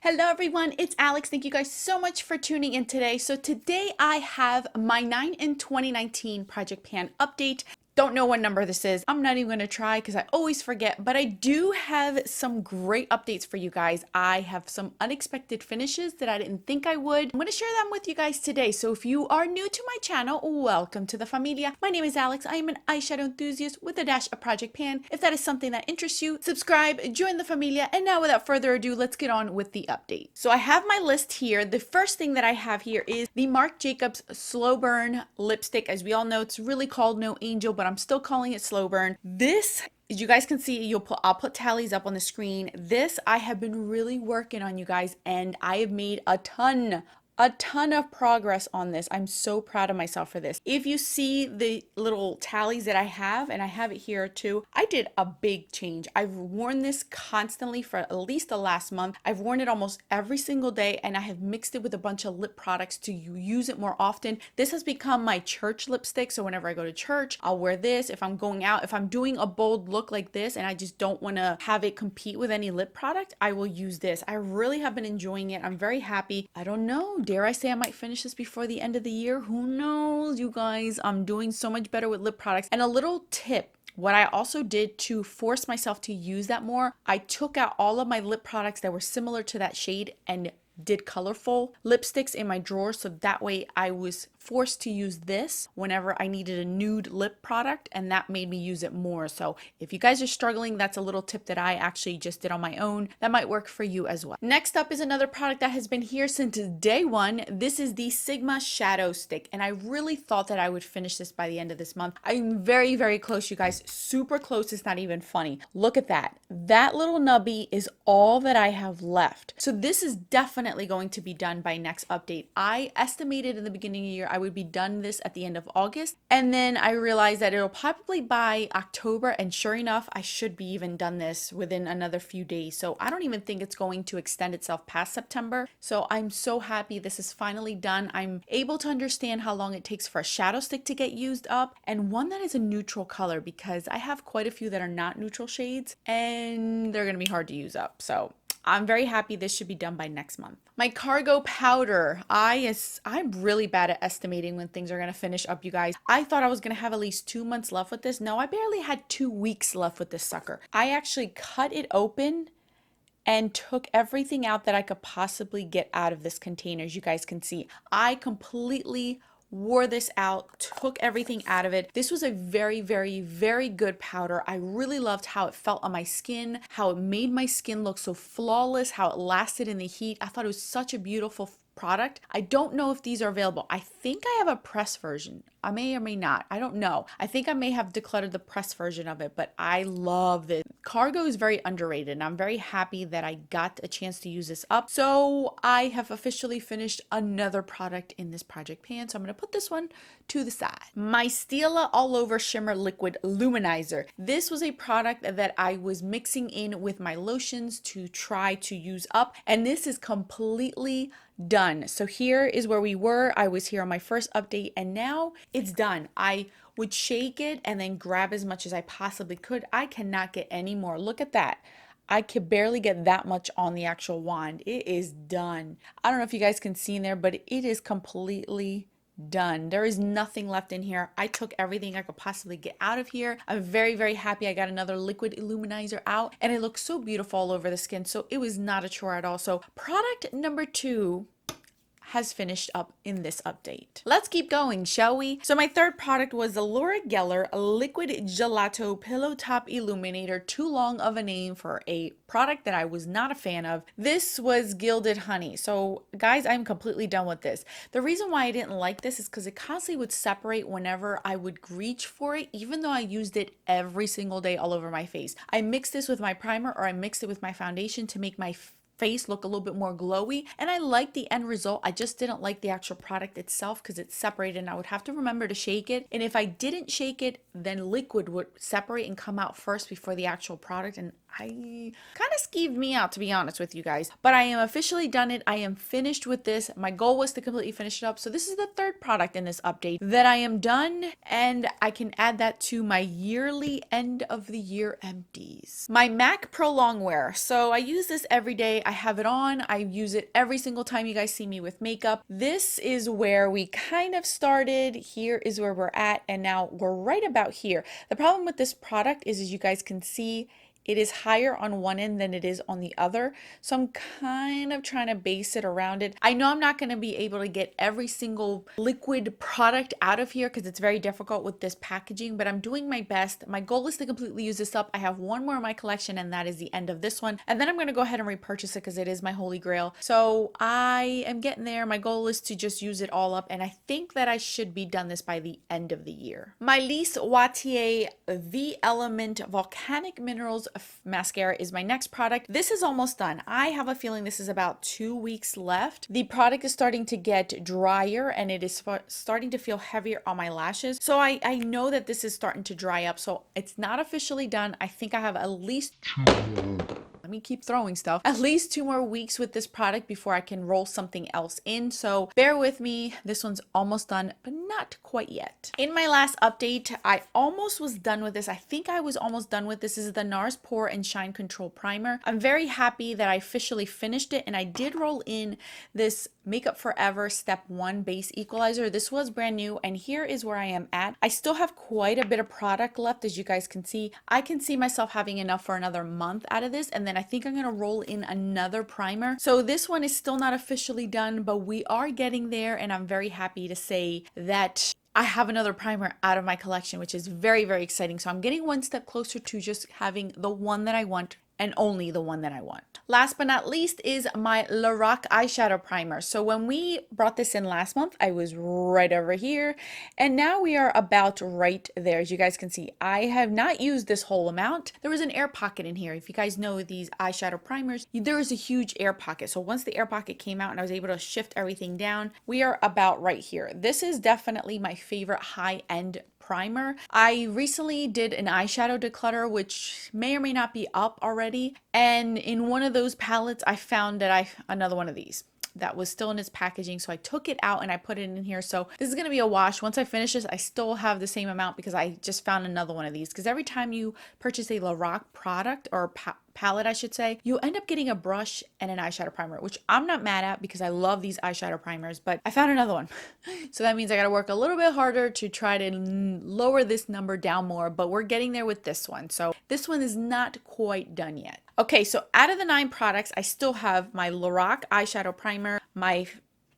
Hello everyone, it's Alex. Thank you guys so much for tuning in today. So today I have my 9 in 2019 Project Pan update. Don't know what number this is. I'm not even going to try because I always forget, but I do have some great updates for you guys. I have some unexpected finishes that I didn't think I would. I'm going to share them with you guys today. So if you are new to my channel, welcome to the familia. My name is Alex. I am an eyeshadow enthusiast with a dash of Project Pan. If that is something that interests you, subscribe, join the familia. And now without further ado, let's get on with the update. So I have my list here. The first thing that I have here is the Marc Jacobs Slow Burn lipstick. As we all know, it's really called No Angel, but I'm still calling it Slow Burn. This, as you guys can see, I'll put tallies up on the screen. This I have been really working on, you guys, and I have made a ton of progress on this. I'm so proud of myself for this. If you see the little tallies that I have, and I have it here too, I did a big change. I've worn this constantly for at least the last month. I've worn it almost every single day, and I have mixed it with a bunch of lip products to use it more often. This has become my church lipstick, so whenever I go to church, I'll wear this. If I'm going out, if I'm doing a bold look like this and I just don't want to have it compete with any lip product, I will use this. I really have been enjoying it. I'm very happy. I don't know, dare I say I might finish this before the end of the year? Who knows, you guys? I'm doing so much better with lip products. And a little tip, what I also did to force myself to use that more, I took out all of my lip products that were similar to that shade and did colorful lipsticks in my drawer, so that way I was forced to use this whenever I needed a nude lip product, and that made me use it more. So if you guys are struggling, that's a little tip that I actually just did on my own that might work for you as well. Next up is another product that has been here since day one. This is the Sigma Shadow Stick, and I really thought that I would finish this by the end of this month. I'm very close, you guys. Super close. It's not even funny. Look at that. That little nubby is all that I have left. So this is definitely going to be done by next update. I estimated in the beginning of the year I would be done this at the end of August, and then I realized that it'll probably by October, and sure enough, I should be even done this within another few days. So I don't even think it's going to extend itself past September. So I'm so happy this is finally done. I'm able to understand how long it takes for a shadow stick to get used up, and one that is a neutral color, because I have quite a few that are not neutral shades and they're going to be hard to use up. So I'm very happy this should be done by next month. My cargo powder. I'm really bad at estimating when things are going to finish up, you guys. I thought I was going to have at least 2 months left with this. No, I barely had 2 weeks left with this sucker. I actually cut it open and took everything out that I could possibly get out of this container. As you guys can see, I completely wore this out, took everything out of it. This was a very good powder. I really loved how it felt on my skin, how it made my skin look so flawless, how it lasted in the heat. I thought it was such a beautiful product. I don't know if these are available. I think I have a press version. I may or may not. I don't know. I think I may have decluttered the press version of it, but I love this. Cargo is very underrated, and I'm very happy that I got a chance to use this up. So I have officially finished another product in this project pan. So I'm going to put this one to the side. My Stila All Over Shimmer Liquid Luminizer. This was a product that I was mixing in with my lotions to try to use up, and this is completely done. So here is where we were. I was here on my first update, and now it's done. I would shake it and then grab as much as I possibly could. I cannot get any more. Look at that. I could barely get that much on the actual wand. It is done. I don't know if you guys can see in there, but it is completely done. There is nothing left in here. I took everything I could possibly get out of here. I'm very happy I got another liquid illuminizer out, and it looks so beautiful all over the skin. So it was not a chore at all. So product number 2 has finished up in this update. Let's keep going, shall we? So my third product was the Laura Geller Liquid Gelato Pillow Top Illuminator. Too long of a name for a product that I was not a fan of. This was Gilded Honey. So guys, I'm completely done with this. The reason why I didn't like this is because it constantly would separate whenever I would reach for it, even though I used it every single day all over my face. I mixed this with my primer, or I mixed it with my foundation to make my face look a little bit more glowy, and I like the end result. I just didn't like the actual product itself because it's separated, and I would have to remember to shake it, and if I didn't shake it, then liquid would separate and come out first before the actual product, and I kind of skeeved me out, to be honest with you guys, but I am officially done it. I am finished with this. My goal was to completely finish it up. So this is the third product in this update that I am done, and I can add that to my yearly end of the year empties. My MAC Pro Longwear. So I use this every day. I have it on. I use it every single time you guys see me with makeup. This is where we kind of started. Here is where we're at, and now we're right about here. The problem with this product is, as you guys can see, it is higher on one end than it is on the other. So I'm kind of trying to base it around it. I know I'm not going to be able to get every single liquid product out of here because it's very difficult with this packaging, but I'm doing my best. My goal is to completely use this up. I have one more in my collection, and that is the end of this one. And then I'm going to go ahead and repurchase it because it is my holy grail. So I am getting there. My goal is to just use it all up, and I think that I should be done this by the end of the year. My Lise Wattier The Element Volcanic Minerals mascara is my next product. This is almost done. I have a feeling this is about 2 weeks left. The product is starting to get drier, and it is starting to feel heavier on my lashes. So I know that this is starting to dry up. So it's not officially done. I think I have at least let me keep throwing stuff. At least 2 more weeks with this product before I can roll something else in. So bear with me. This one's almost done, but not quite yet. In my last update, I almost was done with this. I think I was almost done with this. This is the NARS Pore and Shine Control Primer. I'm very happy that I officially finished it, and I did roll in this Makeup Forever Step 1 Base Equalizer. This was brand new, and here is where I am at. I still have quite a bit of product left, as you guys can see. I can see myself having enough for another month out of this, and then I think I'm going to roll in another primer. So this one is still not officially done, but we are getting there, and I'm very happy to say that I have another primer out of my collection, which is very, very exciting. So I'm getting one step closer to just having the one that I want, and only the one that I want. Last but not least is my Lorac eyeshadow primer. So when we brought this in last month, I was right over here, and now we are about right there. As you guys can see, I have not used this whole amount. There was an air pocket in here. If you guys know these eyeshadow primers, there is a huge air pocket. So once the air pocket came out and I was able to shift everything down, we are about right here. This is definitely my favorite high-end primer. I recently did an eyeshadow declutter, which may or may not be up already, and in one of those palettes I found that another one of these that was still in its packaging, so I took it out and I put it in here. So this is going to be a wash. Once I finish this, I still have the same amount because I just found another one of these, because every time you purchase a Lorac product, or palette I should say, you end up getting a brush and an eyeshadow primer, which I'm not mad at because I love these eyeshadow primers, but I found another one. So that means I got to work a little bit harder to try to lower this number down more, but we're getting there with this one. So this one is not quite done yet. Okay, so out of the 9 products, I still have my Lorac eyeshadow primer, my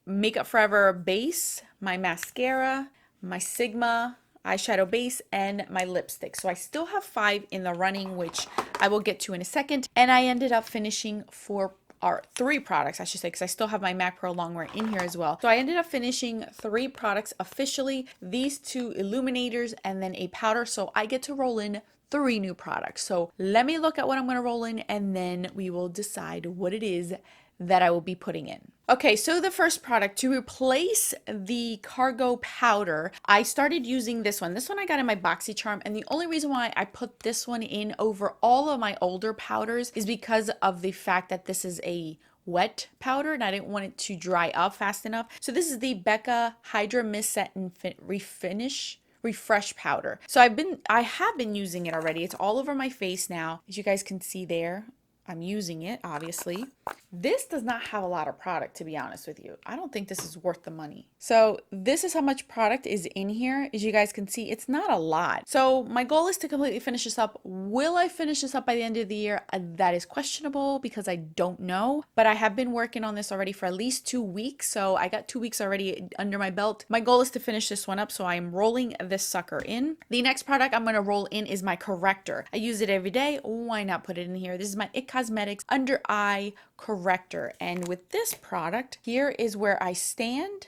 Makeup Forever base, my mascara, my Sigma eyeshadow base, and my lipstick. So I still have 5 in the running, which I will get to in a second. And I ended up finishing 3 products, I should say, because I still have my MAC Pro Longwear in here as well. So I ended up finishing 3 products officially, these 2 illuminators and then a powder. So I get to roll in 3 new products. So let me look at what I'm going to roll in, and then we will decide what it is that I will be putting in. Okay, so the first product, to replace the cargo powder, I started using this one. This one I got in my BoxyCharm, and the only reason why I put this one in over all of my older powders is because of the fact that this is a wet powder and I didn't want it to dry up fast enough. So this is the Becca Hydra Mist Set and Refresh powder. So I have been using it already. It's all over my face now. As you guys can see there, I'm using it, obviously. This does not have a lot of product, to be honest with you. I don't think this is worth the money. So this is how much product is in here. As you guys can see, it's not a lot. So my goal is to completely finish this up. Will I finish this up by the end of the year? That is questionable because I don't know, but I have been working on this already for at least 2 weeks. So I got 2 weeks already under my belt. My goal is to finish this one up. So I'm rolling this sucker in. The next product I'm going to roll in is my corrector. I use it every day. Why not put it in here? This is my IT Cosmetics Under Eye Corrector, and with this product, here is where I stand.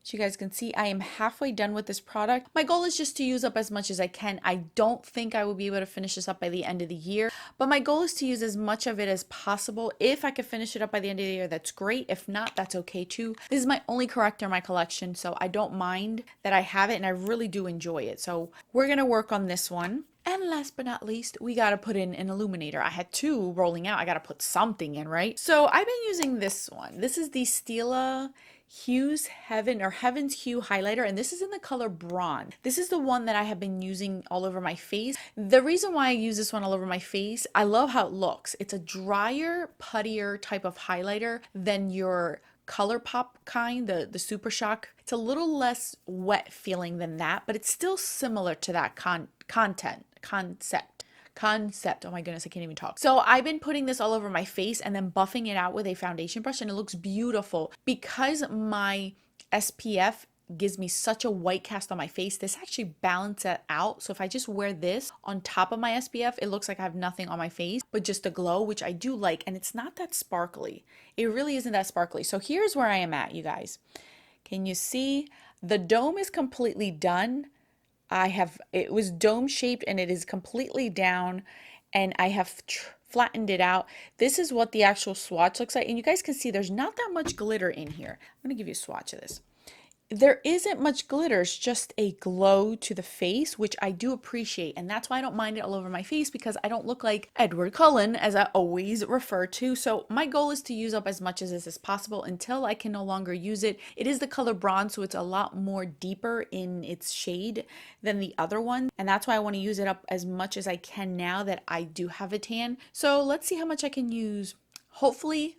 As you guys can see, I am halfway done with this product. My goal is just to use up as much as I can. I don't think I will be able to finish this up by the end of the year, but my goal is to use as much of it as possible. If I could finish it up by the end of the year, that's great. If not, that's okay too. This is my only corrector in my collection, so I don't mind that I have it, and I really do enjoy it. So we're gonna work on this one. And last but not least, we gotta put in an illuminator. I had two rolling out. I gotta put something in, right? So I've been using this one. This is the Stila Hues Heaven or Heaven's Hue highlighter, and this is in the color Bronze. This is the one that I have been using all over my face. The reason why I use this one all over my face, I love how it looks. It's a drier, puttier type of highlighter than your Colourpop kind, the Super Shock. It's a little less wet feeling than that, but it's still similar to that concept. Oh my goodness, I can't even talk. So I've been putting this all over my face and then buffing it out with a foundation brush, and it looks beautiful. Because my SPF gives me such a white cast on my face, this actually balances it out. So if I just wear this on top of my SPF, it looks like I have nothing on my face but just a glow, which I do like, and it's not that sparkly. It really isn't that sparkly. So here's where I am at, you guys. Can you see? The dome is completely done. It was dome shaped and it is completely down, and I have flattened it out. This is what the actual swatch looks like, and you guys can see there's not that much glitter in here. I'm gonna give you a swatch of this. There isn't much glitter, it's just a glow to the face, which I do appreciate, and that's why I don't mind it all over my face, because I don't look like Edward Cullen, as I always refer to. So my goal is to use up as much of this as possible until I can no longer use it. It is the color Bronze, so it's a lot more deeper in its shade than the other one, and that's why I want to use it up as much as I can now that I do have a tan. So let's see how much I can use. Hopefully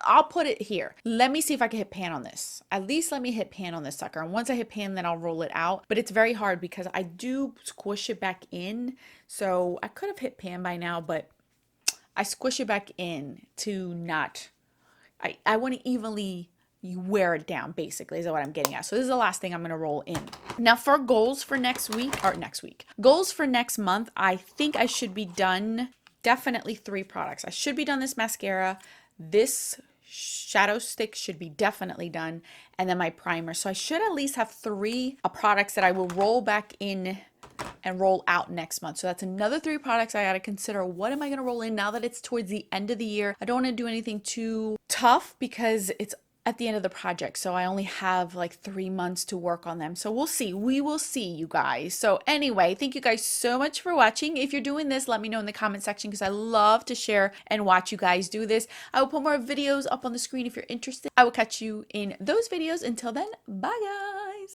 I'll put it here. Let me see if I can hit pan on this. At least let me hit pan on this sucker. And once I hit pan, then I'll roll it out. But it's very hard because I do squish it back in. So I could have hit pan by now, but I squish it back in to not, I want to evenly wear it down, basically, is what I'm getting at. So this is the last thing I'm going to roll in. Now for goals for next week, goals for next month, I think I should be done definitely 3 products. I should be done this mascara, this shadow stick should be definitely done, and then my primer. So I should at least have 3 products that I will roll back in and roll out next month. So that's another 3 products I got to consider. What am I going to roll in now that it's towards the end of the year? I don't want to do anything too tough because it's at the end of the project, so I only have like 3 months to work on them. So we'll see. We will see, you guys. So anyway, thank you guys so much for watching. If you're doing this, let me know in the comment section because I love to share and watch you guys do this. I will put more videos up on the screen if you're interested. I will catch you in those videos. Until then, bye guys.